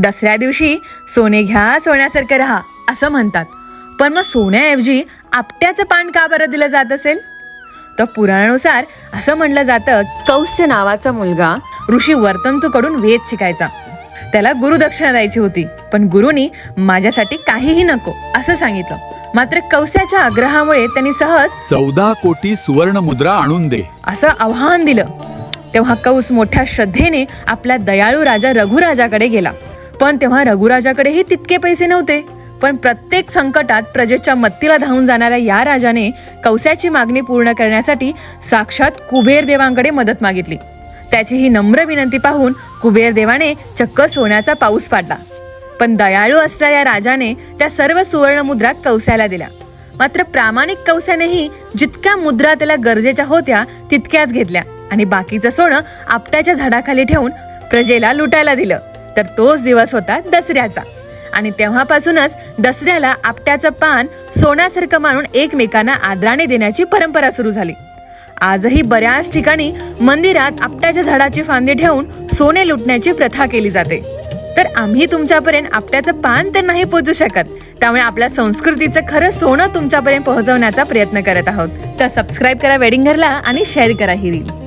दसऱ्या दिवशी सोने घ्या सोन्यासारखं राहा असं म्हणतात, पण मग सोन्याऐवजी आपट्याचं पान का बरं दिलं जात असेल? तर पुराणानुसार असं म्हणलं जातं, कौस्य नावाचा मुलगा ऋषी वर्तंतूकडून वेद शिकायचा. त्याला गुरुदक्षिणा द्यायची होती, पण गुरुनी माझ्यासाठी काहीही नको असं सांगितलं. मात्र कौस्याच्या आग्रहामुळे त्यांनी सहज 14 कोटी सुवर्ण मुद्रा आणून दे असं आव्हान दिलं. तेव्हा कौस मोठ्या श्रद्धेने आपल्या दयाळू राजा रघुराजाकडे गेला. पण तेव्हा रघुराजाकडेही तितके पैसे नव्हते. पण प्रत्येक संकटात प्रजेच्या मत्तीला धावून जाणाऱ्या या राजाने कौस्याची मागणी पूर्ण करण्यासाठी साक्षात कुबेर देवांकडे मदत मागितली. त्याची ही नम्र विनंती पाहून कुबेर देवाने चक्क सोन्याचा पाऊस पाडला. पण दयाळू असणाऱ्या राजाने त्या सर्व सुवर्ण मुद्रा कौस्याला दिल्या. मात्र प्रामाणिक कौस्यानेही जितक्या मुद्रा त्याला गरजेच्या होत्या तितक्याच घेतल्या आणि बाकीचं सोनं आपट्याच्या झाडाखाली ठेवून प्रजेला लुटायला दिलं. तर तोच दिवस होता दसऱ्याचा. आणि तेव्हापासूनच दसऱ्याला आपट्याचं पान सोन्यासारखं मानून एकमेकांना आदराने देण्याची परंपरा सुरू झाली. आजही बऱ्याच ठिकाणी मंदिरात आपट्याच्या झाडाची फांदी ठेवून सोने लुटण्याची प्रथा केली जाते. तर आम्ही तुमच्यापर्यंत आपट्याचं पान तर नाही पोहोचू शकत, त्यामुळे आपल्या संस्कृतीचं खरं सोनं तुमच्यापर्यंत पोहोचवण्याचा प्रयत्न करत आहोत. तर सबस्क्राईब करा वेडिंग घरला आणि शेअर करा ही रील.